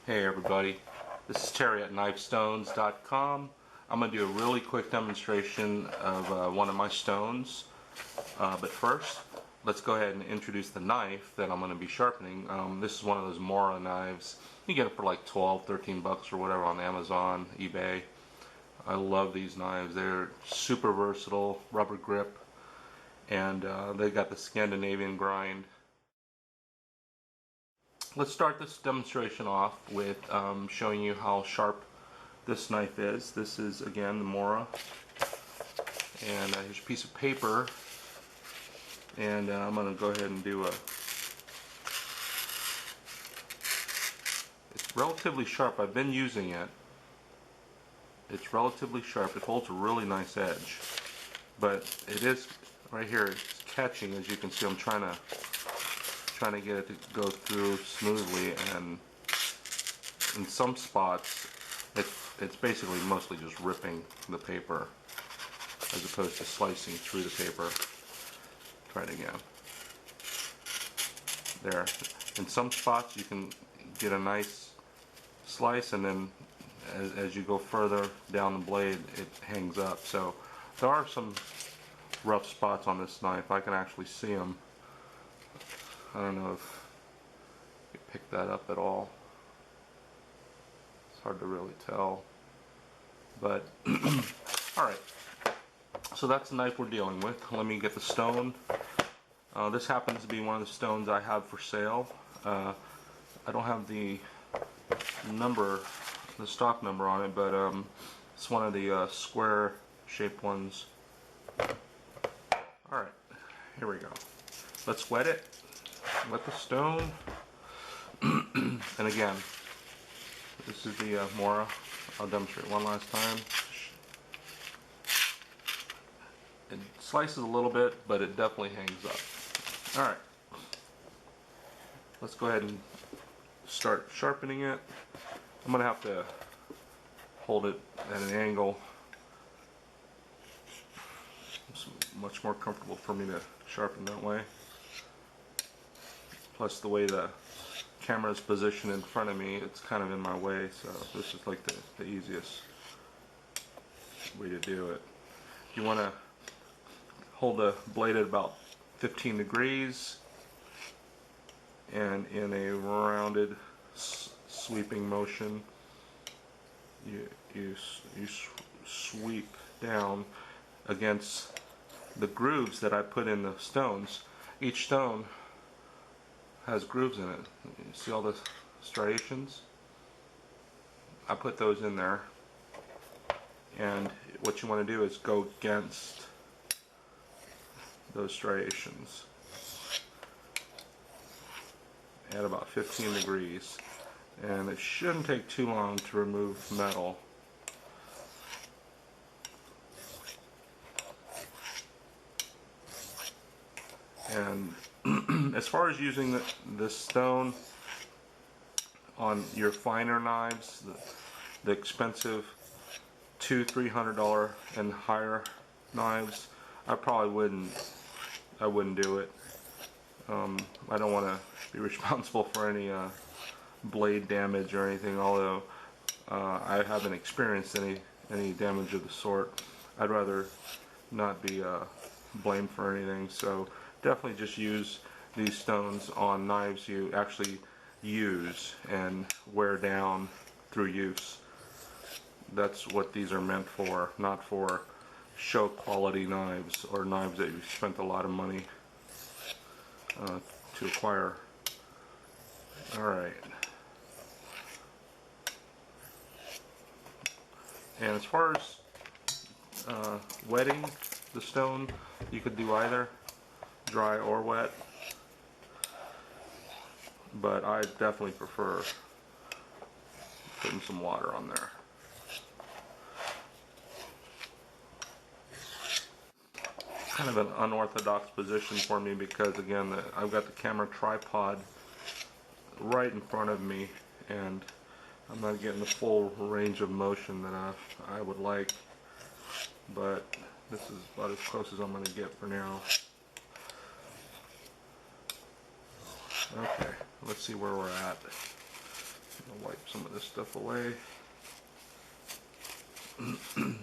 Hey everybody, this is Terry at knifestones.com. I'm going to do a really quick demonstration of one of my stones, but first let's go ahead and introduce the knife that I'm going to be sharpening. This is one of those Mora knives. You get it for like 12, 13 bucks or whatever on Amazon, eBay. I love these knives. They're super versatile, rubber grip, and they got the Scandinavian grind. Let's start this demonstration off with showing you how sharp this knife is. This is again the Mora, and here's a piece of paper, and I'm going to go ahead and do a. It's relatively sharp. I've been using it. It's relatively sharp. It holds a really nice edge, but it is right here. It's catching, as you can see. I'm trying to get it to go through smoothly, and in some spots it's basically mostly just ripping the paper as opposed to slicing through the paper. Try it again. There. In some spots you can get a nice slice, and then as you go further down the blade it hangs up. So there are some rough spots on this knife. I can actually see them. I don't know if you pick that up at all. It's hard to really tell. But, alright. So that's the knife we're dealing with. Let me get the stone. This happens to be one of the stones I have for sale. I don't have the number, the stock number on it, but it's one of the square shaped ones. Alright, here we go. Let's wet it. Wet the stone. And again, this is the Mora. I'll demonstrate one last time. It slices a little bit, but it definitely hangs up. Alright. Let's go ahead and start sharpening it. I'm going to have to hold it at an angle. It's much more comfortable for me to sharpen that way. Plus the way the camera is positioned in front of me, it's kind of in my way, so this is like the easiest way to do it. You want to hold the blade at about 15 degrees and in a rounded sweeping motion you sweep down against the grooves that I put in the stones. Each stone has grooves in it. You see all the striations? I put those in there, and what you want to do is go against those striations at about 15 degrees, and it shouldn't take too long to remove metal. And as far as using this stone on your finer knives, the expensive $200–300 and higher knives, I probably wouldn't do it. I don't want to be responsible for any blade damage or anything, although I haven't experienced any damage of the sort. I'd rather not be blamed for anything, so definitely just use these stones on knives you actually use and wear down through use. That's what these are meant for, not for show quality knives or knives that you've spent a lot of money to acquire. Alright. And as far as wetting the stone, you could do either dry or wet, but I definitely prefer putting some water on there. Kind of an unorthodox position for me because again I've got the camera tripod right in front of me and I'm not getting the full range of motion that I would like, but this is about as close as I'm going to get for now. Okay, let's see where we're at. The white wipe some of this stuff away. And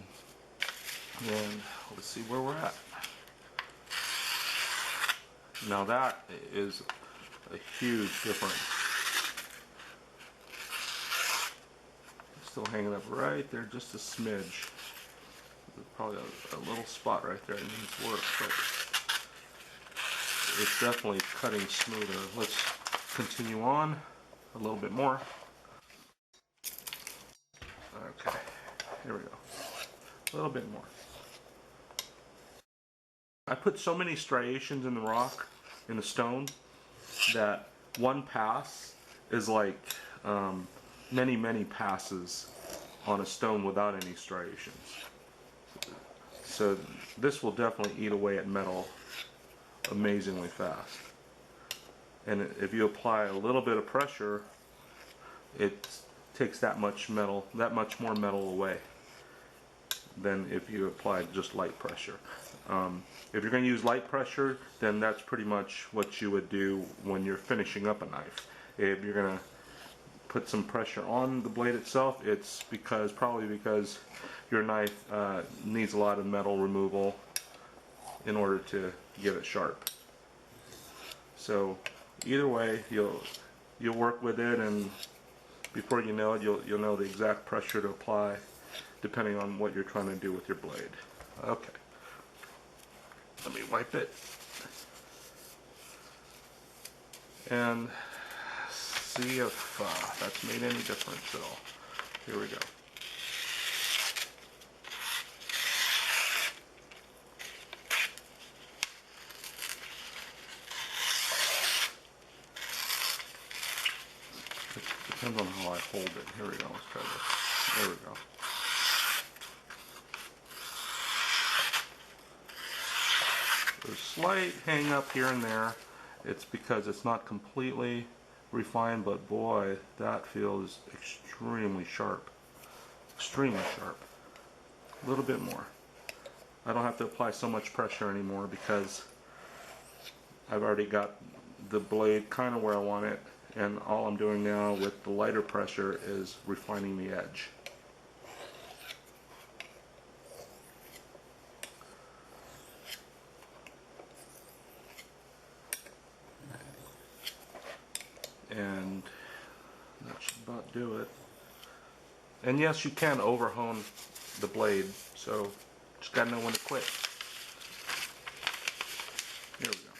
let's see where we're at. Now that is a huge difference. Still hanging up right there, just a smidge. There's probably a little spot right there that needs work, but it's definitely cutting smoother. Let's continue on a little bit more. Okay, here we go. A little bit more. I put so many striations in the rock, in the stone, that one pass is like many passes on a stone without any striations. So this will definitely eat away at metal amazingly fast. And if you apply a little bit of pressure, it takes that much more metal away than if you apply just light pressure. If you're going to use light pressure, then that's pretty much what you would do when you're finishing up a knife. If you're going to put some pressure on the blade itself, it's probably because your knife needs a lot of metal removal in order to get it sharp. So either way, you'll work with it, and before you know it, you'll know the exact pressure to apply depending on what you're trying to do with your blade. Okay, let me wipe it and see if that's made any difference at all. Here we go. It depends on how I hold it. Here we go. Let's try this. There we go. There's a slight hang up here and there. It's because it's not completely refined, but boy, that feels extremely sharp. Extremely sharp. A little bit more. I don't have to apply so much pressure anymore because I've already got the blade kind of where I want it, and all I'm doing now with the lighter pressure is refining the edge. And that should about do it. And yes, you can overhone the blade, so just gotta know when to quit. Here we go.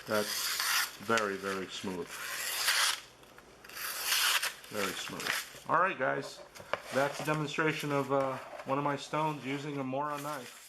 That's very smooth. Very smooth. Alright guys, that's a demonstration of one of my stones using a Mora knife.